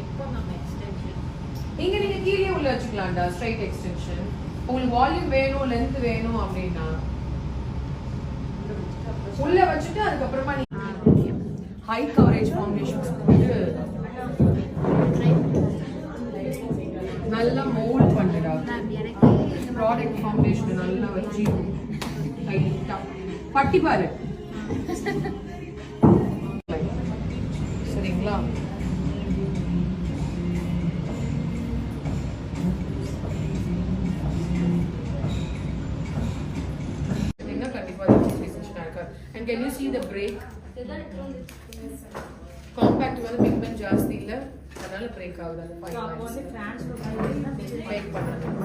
இப்போ நம்ம எக்ஸ்டென்ஷன் இங்க நீங்க கீழே உள்ள வச்சுக்கலாம்டா ஸ்ட்ரைட் எக்ஸ்டென்ஷன். உங்களுக்கு வால்யூம் வேணும் லென்த் வேணும் அப்படின்னா உள்ள வச்சுட்டு அதுக்கப்புறமா நீங்க ஹை கவரேஜ் ஃபவுண்டேஷன்ஸ் போட்டு நல்லா மோல்ட் பண்ணுடா. ப்ராடக்ட் ஃபவுண்டேஷன் நல்லா வச்சு டைட்டா பட்டி பாரு சரிங்களா? And can you see the break? Compact வந்து pigment ஜாஸ்தி இல்ல, அதனால break ஆகுது அந்த 5 lines. அப்போ வந்து ட்ரான்ஸ்ஃபர் பண்ணினா break பண்ணணும்.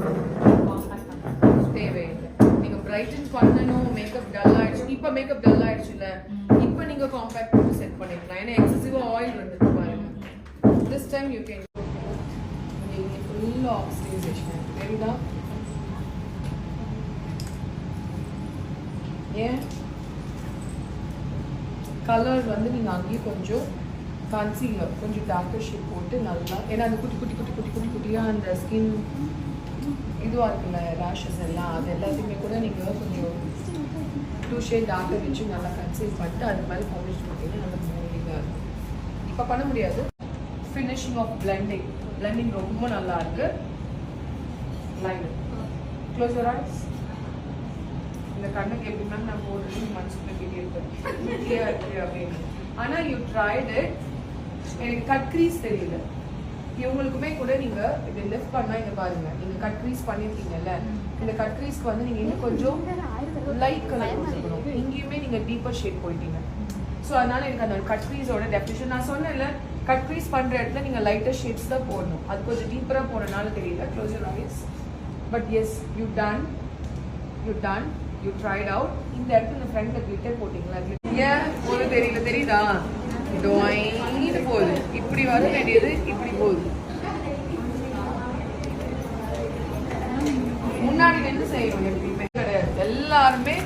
தேவையில்லை. நீங்க brighten பண்ணனும், மேக்கப் டல் ஆயிடுச்சு. இப்போ மேக்கப் டல் ஆயிடுச்சு இல்ல. இப்போ நீங்க காம்பாக்ட் போட்டு செட் பண்ணிக்கலாம். ஏன்னா எக்ஸசிவ் ஆயில் வந்து பாருங்க. This time you can full oxidation. தெரியுதா? ஏன் கலர் வந்து நீங்கள் அங்கேயும் கொஞ்சம் கன்சீலர் கொஞ்சம் டார்க்கர் ஷேட் போட்டு நல்லா, ஏன்னா அந்த குட்டி குட்டி குட்டி குட்டி குட்டி குட்டியாக அந்த ஸ்கின் இதுவாக இருக்குல்ல ரேஷஸ் எல்லாம், அது எல்லாத்தையுமே கூட நீங்கள் கொஞ்சம் 2 ஷேட் டார்க்கர் வச்சு நல்லா கன்சீல் பண்ணிட்டு அதுக்கு மேலே ஃபவுண்டேஷன் போட்டிங்கன்னா நல்லா மூலிங்காக இருக்கும். இப்போ பண்ண முடியாது. ஃபினிஷிங் ஆஃப் பிளெண்டிங் ரொம்ப நல்லா இருக்கு. Line close your ice. இந்த கண்ணுக்கு எப்படி மேம் நான் போடுறது மனசுக்குள்ள கேட்டே இருப்பேன் அப்படின்னு. ஆனால் யூ ட்ரைட் இட். எனக்கு கட் க்ரீஸ் தெரியல. இவங்களுக்குமே கூட நீங்க இதை லிஃப்ட் பண்ணா இங்க பாருங்க, நீங்க கட் க்ரீஸ் பண்ணிருக்கீங்கல்ல, இந்த கட் க்ரீஸ்க்கு வந்து நீங்க இன்னும் கொஞ்சம் லைட் கலர் கொடுக்கணும். இங்கேயுமே நீங்க டீப்பர் ஷேட் போயிட்டீங்க. ஸோ அதனால எனக்கு அந்த கட் க்ரீஸோட டெஃபினிஷன் நான் சொன்னேன்ல, கட் க்ரீஸ் பண்ற இடத்துல நீங்க லைட்டர் ஷேட்ஸ் தான் போடணும். அது கொஞ்சம் டீப்பரா போறதுனால தெரியல. Close your eyes. But yes you done. You tried out. இந்த இடத்துல ஃப்ரண்ட்ல கிளிட்டர் போட்டீங்களா? ஏன் ஒரு தெரியல, தெரியுதா? இது போகுது, இப்படி வர வேண்டியது இப்படி போகுது. முன்னாடி நின்று செய்யணும், எப்படியுமே கிடையாது. எல்லாருமே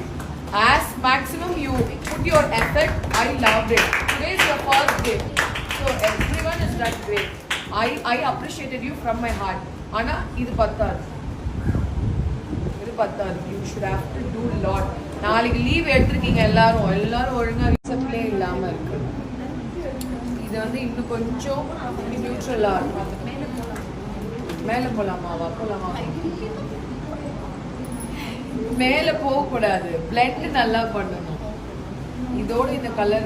as maximum you put your effort. I loved it. Today is your first day, so everyone is done great. I appreciated you from my heart. ஆனா இது பத்தாது. You should have to do a lot. நாளைக்கு leave எடுத்துருக்கீங்க எல்லாரும் ஒழுங்கா ரிசப்ளே இல்லாம இருக்கு. இது வந்து இன்னும் கொஞ்சம் நியூட்ரலா இருக்கும். மேல போலாமாவா? போலாமா? மேல போக கூடாது. பிளெண்ட் நல்லா பண்ணணும். இதோட இந்த கலர்